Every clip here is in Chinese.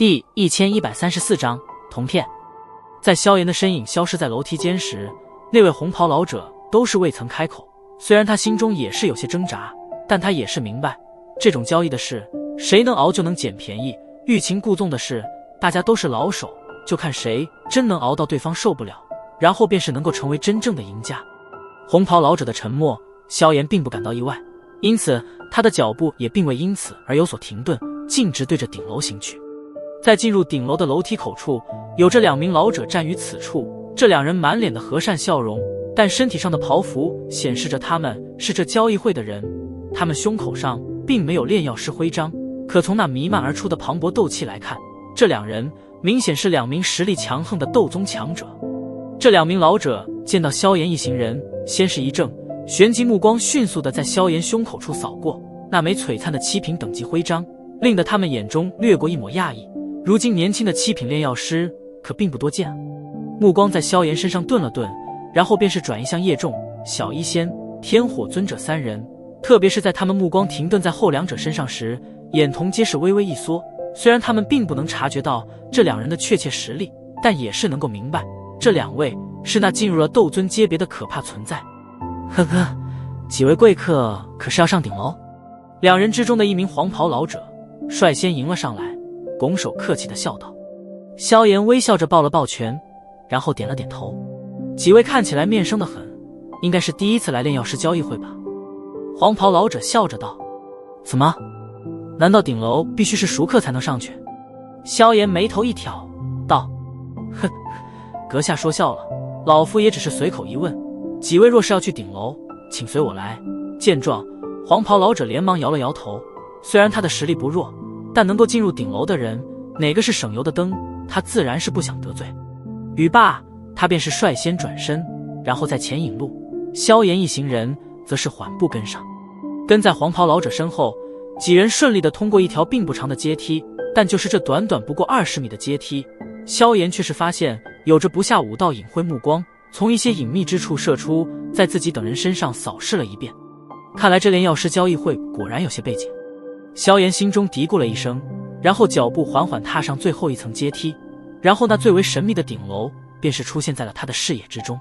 第1134章铜片。在萧炎的身影消失在楼梯间时，那位红袍老者都是未曾开口。虽然他心中也是有些挣扎，但他也是明白，这种交易的事，谁能熬就能捡便宜，欲擒故纵的事，大家都是老手，就看谁真能熬到对方受不了，然后便是能够成为真正的赢家。红袍老者的沉默，萧炎并不感到意外，因此他的脚步也并未因此而有所停顿，径直对着顶楼行去。在进入顶楼的楼梯口处，有着2名老者站于此处，这2人满脸的和善笑容，但身体上的袍服显示着他们是这交易会的人。他们胸口上并没有炼药师徽章，可从那弥漫而出的磅礴斗气来看，这2人明显是2名实力强横的斗宗强者。这2名老者见到萧炎一行人，先是一怔，旋即目光迅速地在萧炎胸口处扫过，那枚璀璨的7品等级徽章令得他们眼中掠过一抹讶异。如今年轻的7品炼药师可并不多见啊。目光在萧炎身上顿了顿，然后便是转移向叶仲、小医仙、天火尊者3人。特别是在他们目光停顿在后2者身上时，眼瞳皆是微微一缩。虽然他们并不能察觉到这2人的确切实力，但也是能够明白，这2位是那进入了斗尊阶别的可怕存在。呵呵，几位贵客可是要上顶楼？2人之中的一名黄袍老者率先迎了上来，拱手客气地笑道。萧炎微笑着抱了抱拳，然后点了点头。几位看起来面生得很，应该是第一次来炼药师交易会吧？黄袍老者笑着道。怎么？难道顶楼必须是熟客才能上去？萧炎眉头一挑，道：哼，阁下说笑了，老夫也只是随口一问。几位若是要去顶楼，请随我来。见状，黄袍老者连忙摇了摇头。虽然他的实力不弱，但能够进入顶楼的人，哪个是省油的灯，他自然是不想得罪。语罢，他便是率先转身，然后在前引路。萧炎一行人则是缓步跟上。跟在黄袍老者身后，几人顺利地通过一条并不长的阶梯，但就是这短短不过20米的阶梯，萧炎却是发现有着不下5道隐晦目光从一些隐秘之处射出，在自己等人身上扫视了一遍。看来这炼药师交易会果然有些背景。萧炎心中嘀咕了一声，然后脚步缓缓踏上最后一层阶梯，然后那最为神秘的顶楼便是出现在了他的视野之中。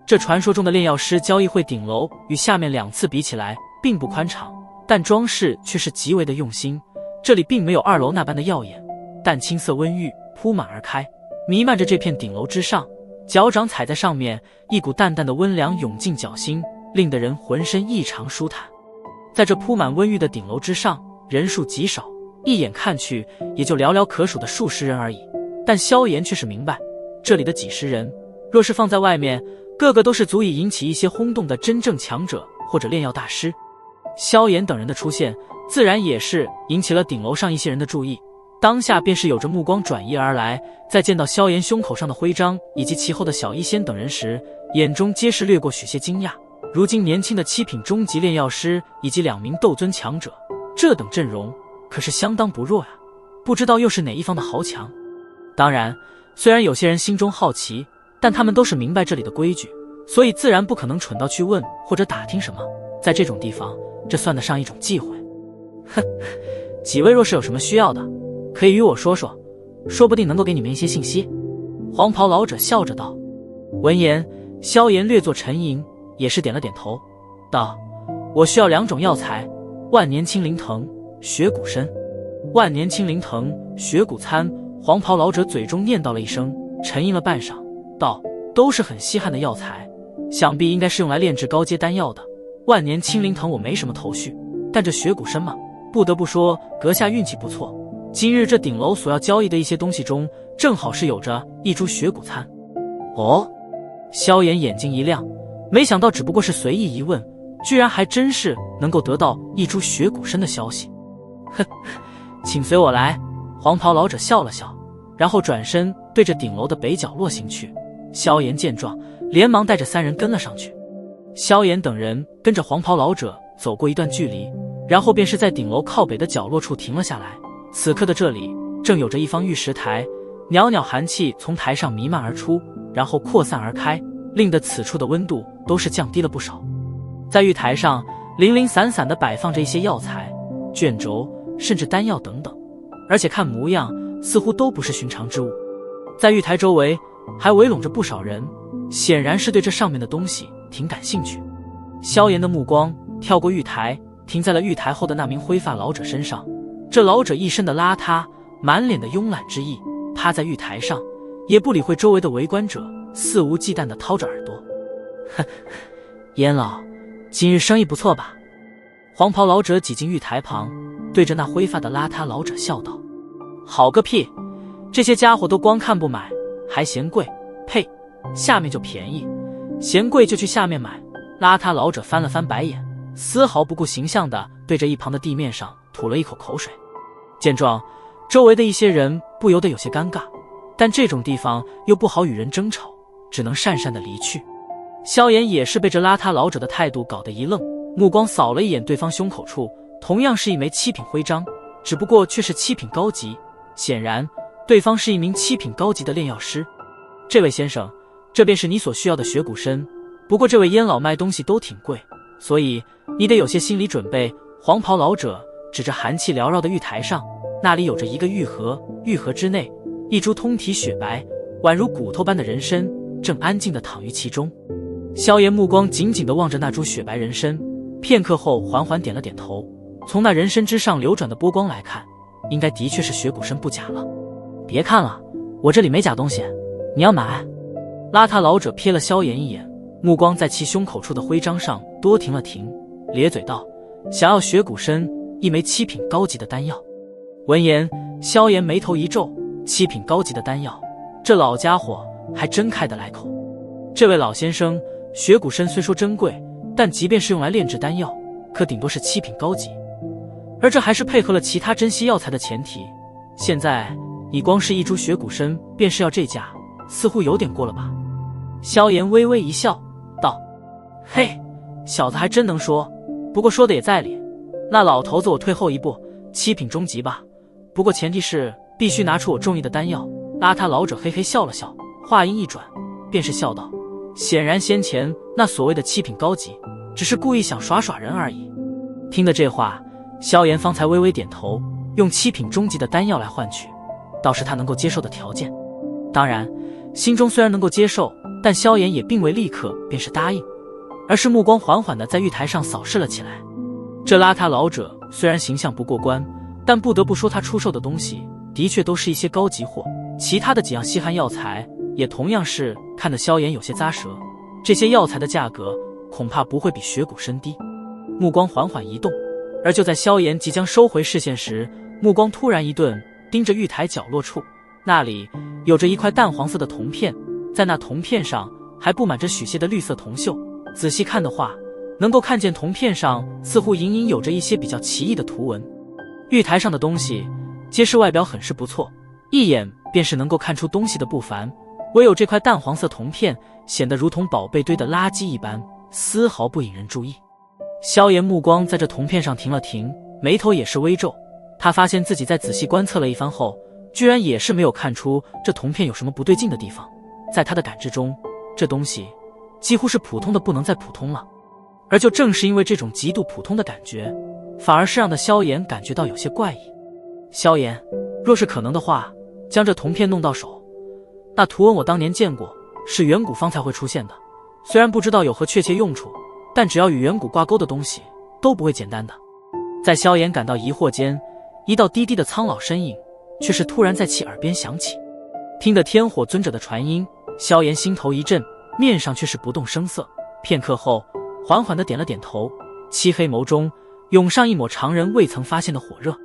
这传说中的炼药师交易会顶楼与下面2次比起来并不宽敞，但装饰却是极为的用心。这里并没有2楼那般的耀眼，淡青色温玉铺满而开，弥漫着这片顶楼之上。脚掌踩在上面，一股淡淡的温凉涌进脚心，令得人浑身异常舒坦。在这铺满温玉的顶楼之上，人数极少，一眼看去也就寥寥可数的数十人而已。但萧炎却是明白，这里的几十人若是放在外面，个个都是足以引起一些轰动的真正强者或者炼药大师。萧炎等人的出现自然也是引起了顶楼上一些人的注意，当下便是有着目光转移而来，在见到萧炎胸口上的徽章以及其后的小医仙等人时，眼中皆是掠过许些惊讶。如今年轻的7品中级炼药师以及2名斗尊强者，这等阵容可是相当不弱呀，不知道又是哪一方的豪强。当然，虽然有些人心中好奇，但他们都是明白这里的规矩，所以自然不可能蠢到去问或者打听什么。在这种地方，这算得上一种忌讳。哼，几位若是有什么需要的，可以与我说说，说不定能够给你们一些信息。黄袍老者笑着道。闻言，萧炎略作沉吟，也是点了点头，道：我需要2种药材，万年青灵藤、雪骨参。万年青灵藤、雪骨参。黄袍老者嘴中念叨了一声，沉吟了半晌，道：都是很稀罕的药材，想必应该是用来炼制高阶丹药的。万年青灵藤我没什么头绪，但这雪骨参嘛，不得不说阁下运气不错，今日这顶楼所要交易的一些东西中，正好是有着一株雪骨参。哦，萧炎眼睛一亮，没想到只不过是随意一问，居然还真是能够得到一株雪骨参的消息。哼，请随我来。黄袍老者笑了笑，然后转身对着顶楼的北角落行去。萧炎见状，连忙带着3人跟了上去。萧炎等人跟着黄袍老者走过一段距离，然后便是在顶楼靠北的角落处停了下来。此刻的这里正有着一方玉石台，袅袅寒气从台上弥漫而出，然后扩散而开，令得此处的温度都是降低了不少。在玉台上零零散散地摆放着一些药材、卷轴，甚至丹药等等，而且看模样似乎都不是寻常之物。在玉台周围还围拢着不少人，显然是对这上面的东西挺感兴趣。萧炎的目光跳过玉台，停在了玉台后的那名灰发老者身上。这老者一身的邋遢，满脸的慵懒之意，趴在玉台上，也不理会周围的围观者，肆无忌惮地掏着耳朵。哼，燕老，今日生意不错吧？黄袍老者挤进玉台旁，对着那灰发的邋遢老者笑道：好个屁，这些家伙都光看不买，还嫌贵，呸，下面就便宜，嫌贵就去下面买。邋遢老者翻了翻白眼，丝毫不顾形象地对着一旁的地面上吐了一口口水。见状，周围的一些人不由得有些尴尬，但这种地方又不好与人争吵，只能讪讪地离去。萧炎也是被这邋遢老者的态度搞得一愣，目光扫了一眼对方胸口处，同样是一枚7品徽章，只不过却是7品高级，显然对方是一名7品高级的炼药师。这位先生，这便是你所需要的血骨参，不过这位烟老卖东西都挺贵，所以你得有些心理准备。黄袍老者指着寒气缭绕的玉台上，那里有着一个玉盒，玉盒之内一株通体雪白宛如骨头般的人参正安静地躺于其中。萧炎目光紧紧地望着那株雪白人参，片刻后缓缓点了点头。从那人参之上流转的波光来看，应该的确是血骨参不假了。别看了，我这里没假东西，你要买？邋遢老者瞥了萧炎一眼，目光在其胸口处的徽章上多停了停，咧嘴道：想要血骨参，1枚7品高级的丹药。闻言，萧炎眉头一皱，7品高级的丹药，这老家伙还真开得来口。这位老先生，血骨参虽说珍贵，但即便是用来炼制丹药，可顶多是7品高级，而这还是配合了其他珍稀药材的前提。现在你光是一株血骨参便是要这价，似乎有点过了吧？萧炎微微一笑道：嘿，小子还真能说，不过说的也在理。那老头子我退后一步，7品中级吧，不过前提是必须拿出我中意的丹药。邋遢老者嘿嘿笑了笑，话音一转，便是笑道：显然先前那所谓的7品高级，只是故意想耍耍人而已。听得这话，萧炎方才微微点头，用7品中级的丹药来换取，倒是他能够接受的条件。当然，心中虽然能够接受，但萧炎也并未立刻便是答应，而是目光缓缓地在玉台上扫视了起来。这邋遢老者虽然形象不过关，但不得不说他出售的东西的确都是一些高级货，其他的几样稀罕药材也同样是看得萧炎有些咂舌。这些药材的价格恐怕不会比血骨参低。目光缓缓移动，而就在萧炎即将收回视线时，目光突然一顿，盯着玉台角落处，那里有着一块淡黄色的铜片，在那铜片上还布满着许些的绿色铜锈。仔细看的话，能够看见铜片上似乎隐隐有着一些比较奇异的图文。玉台上的东西皆是外表很是不错，一眼便是能够看出东西的不凡，唯有这块淡黄色铜片显得如同宝贝堆的垃圾一般，丝毫不引人注意。萧炎目光在这铜片上停了停，眉头也是微皱。他发现自己在仔细观测了一番后，居然也是没有看出这铜片有什么不对劲的地方。在他的感知中，这东西几乎是普通的不能再普通了。而就正是因为这种极度普通的感觉，反而是让的萧炎感觉到有些怪异。萧炎，若是可能的话，将这铜片弄到手。那图文我当年见过，是远古方才会出现的，虽然不知道有何确切用处，但只要与远古挂钩的东西都不会简单的。在萧炎感到疑惑间，一道低低的苍老身影却是突然在其耳边响起。听得天火尊者的传音，萧炎心头一震，面上却是不动声色。片刻后，缓缓地点了点头，漆黑眸中涌上一抹常人未曾发现的火热。